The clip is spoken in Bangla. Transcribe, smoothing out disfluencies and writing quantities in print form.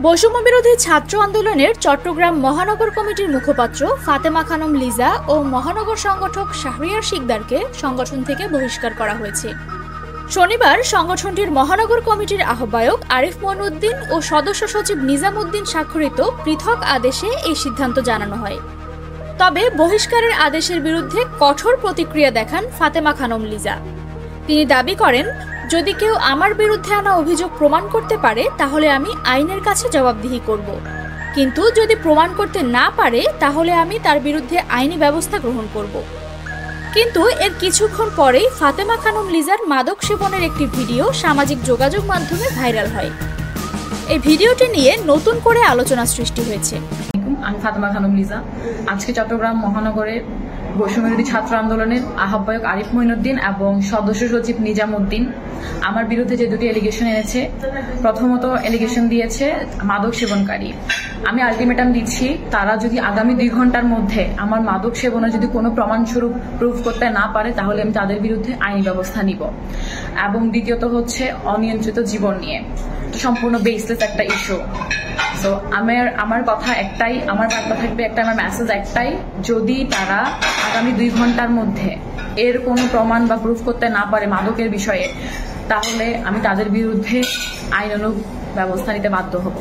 বৈষম্য বিরোধী ছাত্র আন্দোলনের চট্টগ্রাম মহানগর কমিটির মুখপাত্র ফাতেমা খানম লিজা ও মহানগর সংগঠক শাহরিয়ার শিকদারকে সংগঠন থেকে বহিষ্কার করা হয়েছে। শনিবার সংগঠনটির মহানগর কমিটির আহ্বায়ক আরিফ মঈনুদ্দিন ও সদস্য সচিব নিজামুদ্দিন স্বাক্ষরিত পৃথক আদেশে এই সিদ্ধান্ত জানানো হয়। তবে বহিষ্কারের আদেশের বিরুদ্ধে কঠোর প্রতিক্রিয়া দেখান ফাতেমা খানম লিজা। তিনি দাবি করেন, যদি কেউ আমার বিরুদ্ধে আনা অভিযোগ প্রমাণ করতে পারে তাহলে আমি আইনের কাছে জবাবদিহি করব, কিন্তু যদি প্রমাণ করতে না পারে তাহলে আমি তার বিরুদ্ধে আইনি ব্যবস্থা গ্রহণ করব। কিন্তু এর কিছুক্ষণ পরেই ফাতেমা খানম লিজার মাদক সেবনের একটি ভিডিও সামাজিক যোগাযোগ মাধ্যমে ভাইরাল হয়। এই ভিডিওটি নিয়ে নতুন করে আলোচনা সৃষ্টি হয়েছে। আমি ফাতেমা খানম লিজা আজকে চট্টগ্রাম মহানগরের বৈষম্য বিরোধী ছাত্র আন্দোলনের আহ্বায়ক আরিফ মঈনুদ্দিন এবং সদস্য সচিব নিজামুদ্দিন আমার বিরুদ্ধে যে দুটি এলিগেশন এনেছে, প্রথমত এলিগেশন দিয়েছে মাদক সেবনকারী। আমি আলটিমেটাম দিচ্ছি, তারা যদি আগামী 2 ঘন্টার মধ্যে আমার মাদক সেবনের যদি কোনো প্রমাণস্বরূপ প্রুফ করতে না পারে তাহলে আমি তাদের বিরুদ্ধে আইনি ব্যবস্থা নিব। এবং দ্বিতীয়ত হচ্ছে অনিয়ন্ত্রিত জীবন নিয়ে, সম্পূর্ণ বেসলেস একটা ইস্যু। তো আমার কথা একটাই, আমার বার্তা থাকবে একটা, আমার মেসেজ একটাই, যদি তারা আগামী 2 ঘন্টার মধ্যে এর কোনো প্রমাণ বা প্রুফ করতে না পারে মাদকের বিষয়ে, তাহলে আমি তাদের বিরুদ্ধে আইনানুগ ব্যবস্থা নিতে বাধ্য হব।